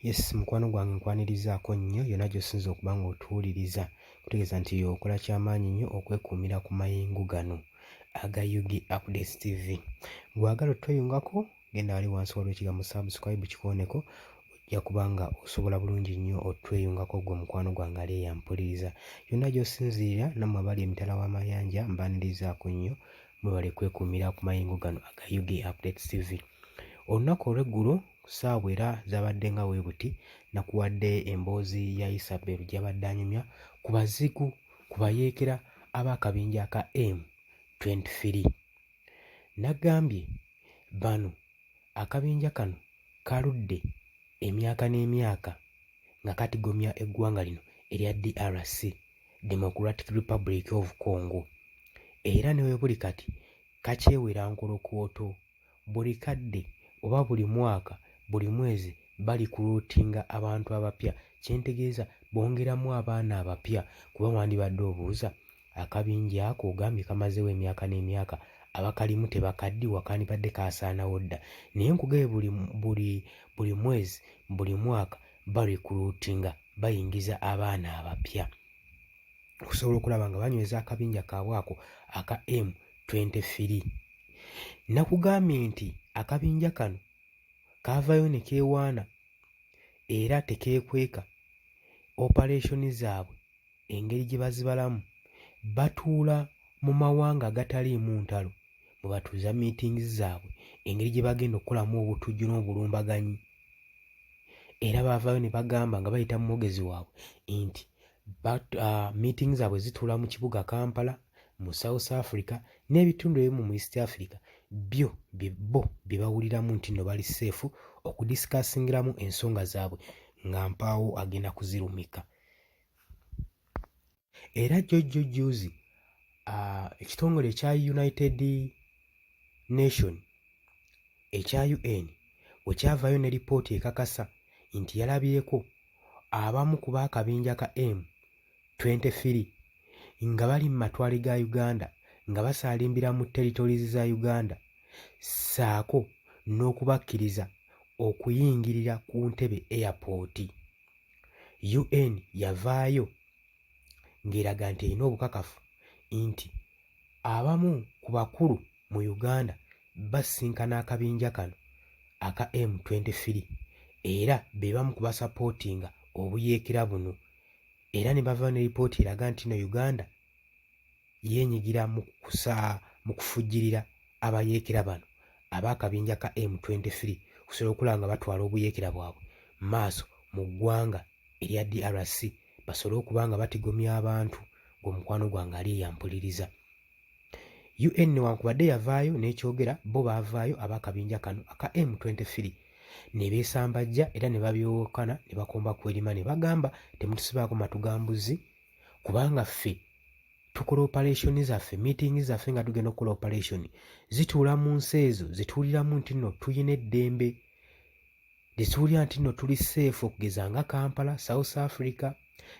Yes, mukwano gwange nkwanirizaako nnyo yonna gy'osinza okuba ng'otuwuliriza kutegeeza nti y'okola ky'amaanyi nnyo okwekuumira ku mayengo gano aga UG Updates TV. Bw'agala otweyungako genda wali wansi waliwo ekigambo subscribe kikooneko ojja kuba nga osobola bulungi nnyo otweyungako gwe mukwano gwange ali eyampuliriza. Yonna gy'osinziira nammwe abali emitala w'amayanja mbanirizaako nnyo mwebale kwekuumira ku mayengo gano aga UG Updates TV. Olunaku olw'eggulo ssaawa era zabadde nga bwe buti nakuwadde emboozi ya Isabel gy'abadde anyumya ku bazigu ku bayeekera ab'akabinja aka M23. Nagambye bano akabinja kano kaludde emyaka n'emyaka nga katigomya eggwanga lino erya DRC, Democratic Republic of Congo, era ne weebuli kati kakyewera nkolokooto. Buli kadde oba buli mwaka buli mwezi bali kulootinga abantu abapya, kyentegeeza bongeramu abaana abapya. Kuba wandibadde obuuza akabinja ako ogambye kamazeewo emyaka n'emyaka abakalimu tebakaddiwa kandibadde kaasaanawo dda, naye nkugambye buli mwezi buli mwaka balikulootinga bayingiza abaana abapya okusobola okulaba nga banyweza akabinja kaabwe ako aka M23. Nakugambye nti akabinja kano kaavayo ne keewaana era tekeekweka operation zaabwe engeri gye bazibalamu. Batuula mu mawanga agataliimu ntalo mwe batuuza meetings zaabwe engeri gye bagenda okukolamu obutujju n'obulumbaganyi, era baavaayo ne bagamba nga bayita mu mwogezi waabwe nti meeting zaabwe zituula mu kibuga Kampala mu South Africa n'ebitundu ebimu mu East Africa byo bye bawuliramu nti nno bali seefu okudiscussingiramu ensonga zaabwe nga mpaawo agenda kuzirumika. Era jjojjojjuuzi ekitongole ekya United Nation ekya UN bwe kyavaayo ne lipooti ekakasa nti yalabyeko abamu ku baakabinja ka M23 nga bali mu matwale ga Uganda nga basaalimbira mu territories za Uganda, ssaako n'okubakkiriza okuyingirira ku Ntebe airport. UN yavaayo ng'eraga nti erina obukakafu nti abamu ku bakulu mu Uganda basisinkana akabinja kano aka M23 era be bamu ku basapootinga obuyeekera buno, era ne bavaayo ne lipooti eraga nti no Uganda yeenyigira mu kufujjirira abayeekera bano ab'akabinja ka M23 okusobola okulaba nga batwala obuyeekera bwabwe mu maaso mu ggwanga erya DRC, basobole okuba nga batigomya abantu ng'omukwano gwange ali eyampuliriza. UN newankubadde yavaayo n'ekyogera, bo baavaayo ab'akabinja kano aka M23 ne beesambajja era ne babyowokana ne bakomba kwerima ne bagamba temutusibaako matugambuzi kubanga ffe tukola operation zaffe, meeting zaffe nga tugenda okukola operation zituula mu nsi ezo zituuliramu nti nno tuyina eddembe, zituulira nti nno tuli seefu okugeza nga Kampala, South Africa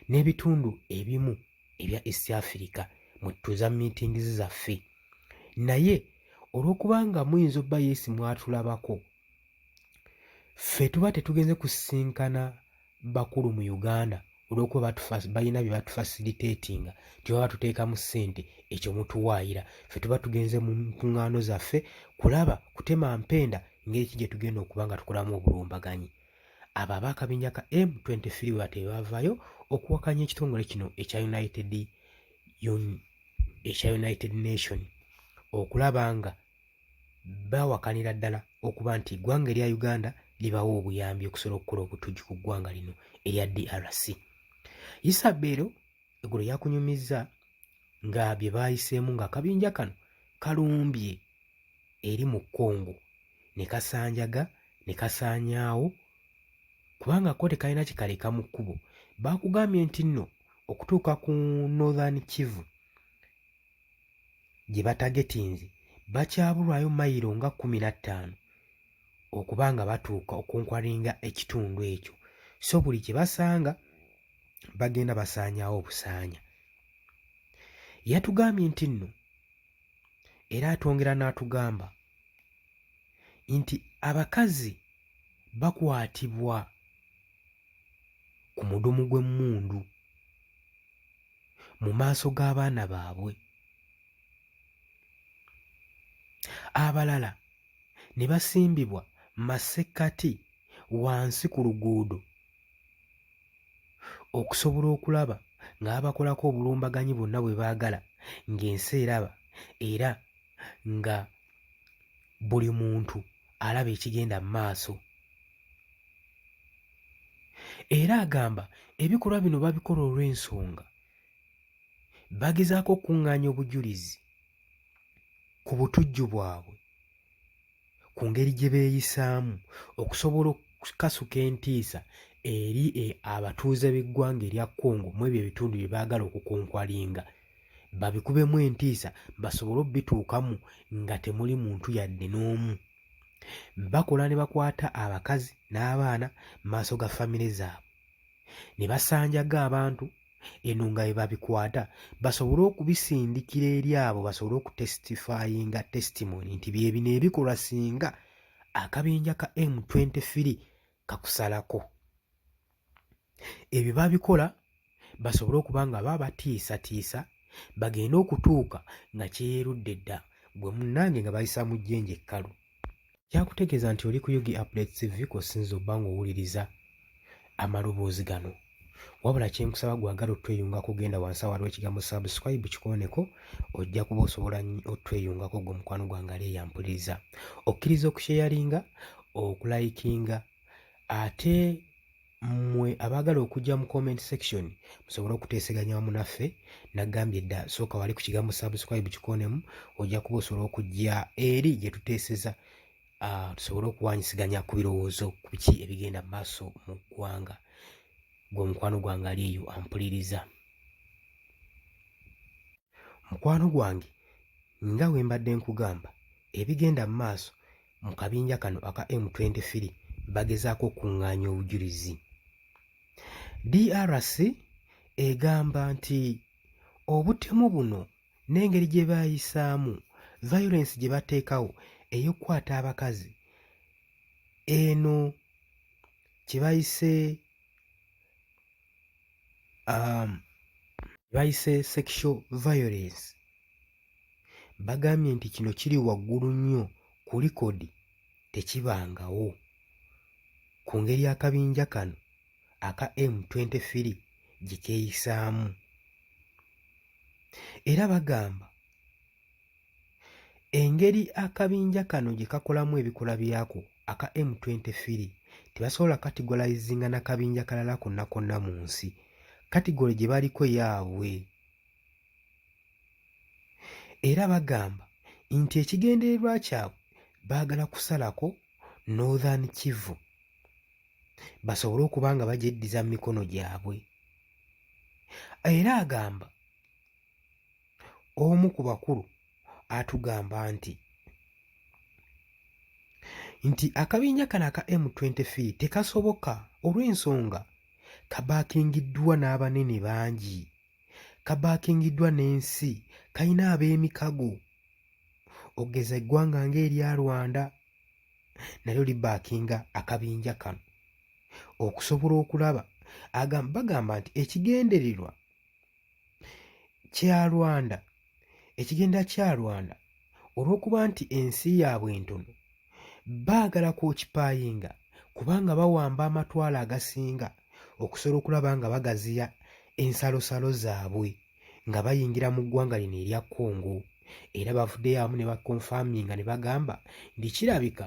n'ebitundu ebimu ebya East Africa mwe tutuuza meeting zaffe. Naye olw'okuba nga muyinza obba yeesi mwatulabako, ffe tuba tetugenze kusisinkana bakulu mu Uganda olw'okuba balina bye batufacilitatinga nti baba batuteekamu ssente ekyo mutuwaayira. Ffe tuba tugenze mu nkuŋŋaano zaffe kulaba kutema mpenda ngeri ki gye tugenda okuba nga tukolamu obulumbaganyi. Abo ab'akabinja ka M23 bwe bate bavaayo okuwakanya ekitongole kino ekya United Nation okulaba nga bawakanira ddala okuba nti eggwanga erya Uganda libawa obuyambi okusobola okukola obutujju ku ggwanga lino erya DRC. Isabel eggulo yakunyumizza nga bye baayiseemu ng'akabinja kano kalumbye eri mu Congo ne kasanjaga ne kasaanyaawo kubanga ko tekalina kikaleka mu kkubo. Baakugambye nti nno okutuuka ku Northern Kivu gye batagetinze bakyabulwayo mayiro nga 15 okuba nga batuuka okunkwalinga ekitundu ekyo, so buli kye basanga bagenda basaanyaawo obusaanya. Yatugambye nti nno era atwongera n'atugamba nti abakazi bakwatibwa ku mudumu gw'emmundu mu maaso g'abaana baabwe. Abalala ne basimbibwa masekkati wansi ku luguudo okusobola okulaba ng'abakolako obulumbaganyi bonna bwe baagala ng'ensi eraba era nga buli muntu alaba ekigenda mu maaso. Era agamba ebikolwa bino babikola olw'ensonga bagezaako okuŋŋaanya obujulizi ku butujju bwabwe, ku ngeri gye beeyisaamu okusobola okukasuka entiisa eri abatuuze b'eggwanga erya Congo mu ebyo ebitundu bye baagala okukonkwalinga, babikubemu entiisa basobole obbituukamu nga temuli muntu yadde n'omu. Bakola ne bakwata abakazi n'abaana mu maaso ga famire zaabwe, ne basanjaga abantu eno nga bwe babikwata basobole okubisindikira eri abo basobole okutestifyinga testimony nti bye bino ebikolwa singa akabinja ka M23 kakusalako. Ebyo babikola basobole okuba nga babatiisatiisa bagende okutuuka nga kyeyerudde dda gwe munnange nga bayisa mu jjenje ekkalu. Kyakutegeeza nti oli ku Yugi Updates TV kw'osinza obba ng'owuliriza amaloboozi gano. Wabula kyenkusaba gwagala otweyungako genda wansi awo waliwo ekigambo subscribe kikooneko, ojja kuba osobola otweyungako gwe mukwano gwange ali eyampuliriza. Okkiriza okusheyalinga, okulayikinga, ate mmwe abaagala okujja mu comment section musobole okuteeseganya wamu naffe. Nagambye dda sooka wali ku kigambo subscribe kikoonemu, ojja kuba osobola okujja eri gye tuteeseza tusobole okuwanyisiganya ku birowoozo ku biki ebigenda mu maaso mu ggwanga. Gwe mukwano gwange ali eyo ampuliriza. Mukwano gwange nga bwe mbadde nkugamba ebigenda mu maaso mu kabinja kano aka M23 bagezaako okuŋŋaanya obujulizi. DRC egamba nti obutemu buno n'engeri gye baayisaamu violence gye bateekawo ey'okkwata abakazi eno kye bayise sexual violence, bagambye nti kino kiri waggulu nnyo ku likodi tekibangawo ku ngeri akabinja kano aka M23 gye keeyisaamu. Era bagamba engeri akabinja kano gye kakolamu ebikola byako aka M23 tebasobola categorizinga n'akabinja kalala konna konna mu nsi. Kategori gye baliko yaabwe. Era bagamba nti ekigendererwa kyabwe baagala kusalako Northern Kivu basobole okuba nga bagyeddiza mu mikono gyabwe. Era agamba omu ku bakulu atugamba nti akabinja kano aka M23 tekasoboka olw'ensonga kabaakingiddwa n'abanene bangi, kabaakingiddwa n'ensi, kayina ab'emikago. Ogeza eggwanga ng'erya Rwanda nalyo libaakinga akabinja kano okusobola okulaba. Bagamba nti ekigendererwa kya Rwanda, ekigenda kya Rwanda olw'okuba nti ensi yaabwe entono baagala kwokipayinga kubanga bawamba amatwalo agasinga okusobola okulaba nga bagaziya ensalosalo zaabwe nga bayingira mu ggwanga lino erya Congo. Era bavuddeyo awamu ne bakonfaminga ne bagamba nti kirabika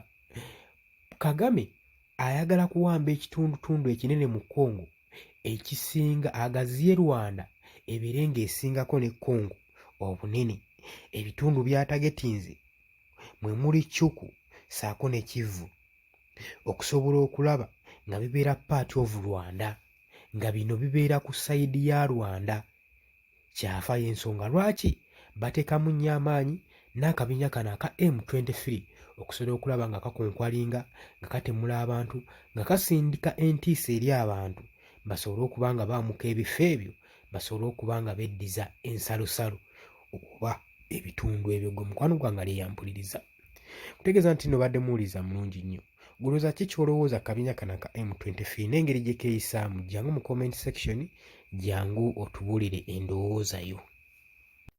Kagame ayagala kuwamba ekitundutundu ekinene mu Congo ekisinga agaziye Rwanda ebeere ng'esingako ne Congo obunene. Ebitundu by'atagetinze mwe muli Cuku ssaako ne Kivu okusobola okulaba nga bibeera part of Rwanda, nga bino bibeera ku sayidi ya Rwanda. Kyafa y'ensonga lwaki bateekamu nnyo amaanyi n'akabinja kano aka M23 okusobola okulaba nga kakonkwalinga, nga katemula abantu, nga kasindika entiisa eri abantu basobole okuba nga baamuka ebifo ebyo, basobole okuba nga beddiza ensalosalo oba ebitundu ebyo. Gwe mukwano gwange ali eyampuliriza kutegeeza nti nno badde muwuliza mulungi nnyo. gulowooza ki ky'olowooza kabinja kano aka M23 n'engeri gye keeyisaamu? Jangu mu comment section, jangu otubuulire endowooza yo.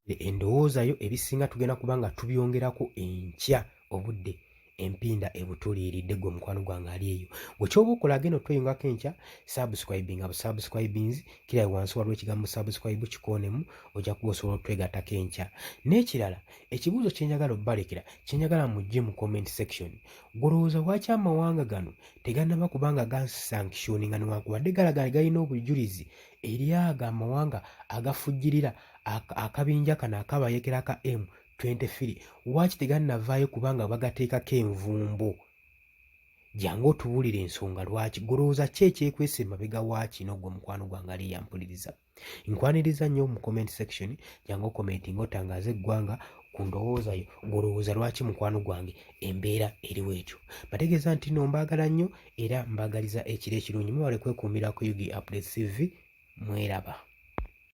Endowooza yo ebisinga tugenda kuba nga tubyongerako enkya obudde empinda ebutuuliridde gwe mukwano gwange ali eyo. Bwe ky'oba okola genda otweyungako enkya subscribinga busubscribings kira wansi waliwo ekigambo subscribe kikoonemu ojja kuba osobola otwegattako enkya. N'ekirala ekibuuzo kye njagala obbalekera kye njagala mujje mu comment section. Golowooza lwaki amawanga gano tegannaba kubanga gansanctioninga newankubadde galaga galina obujulizi eri ago amawanga agafujjirira akabinja kano akabayekera aka M23 lwaki tegannavaayo kubanga bagateekako envumbo? Jangu otubuulire ensonga lwaki. Golowooza ki ekyekwese emabega wa kino gwe mukwano gwange ali yampuliriza? Nkwaniriza nnyo mu comment section, jangu okomentinga otangaaza eggwanga ku ndowooza yo. Golowooza lwaki mukwano gwange embeera eriwo etyo? Bategeeza nti nno mbaagala nnyo era mbaagaliza ekiro ekirungi. Mwewale kwekuumira ku Yugi Updates TV. Mweraba.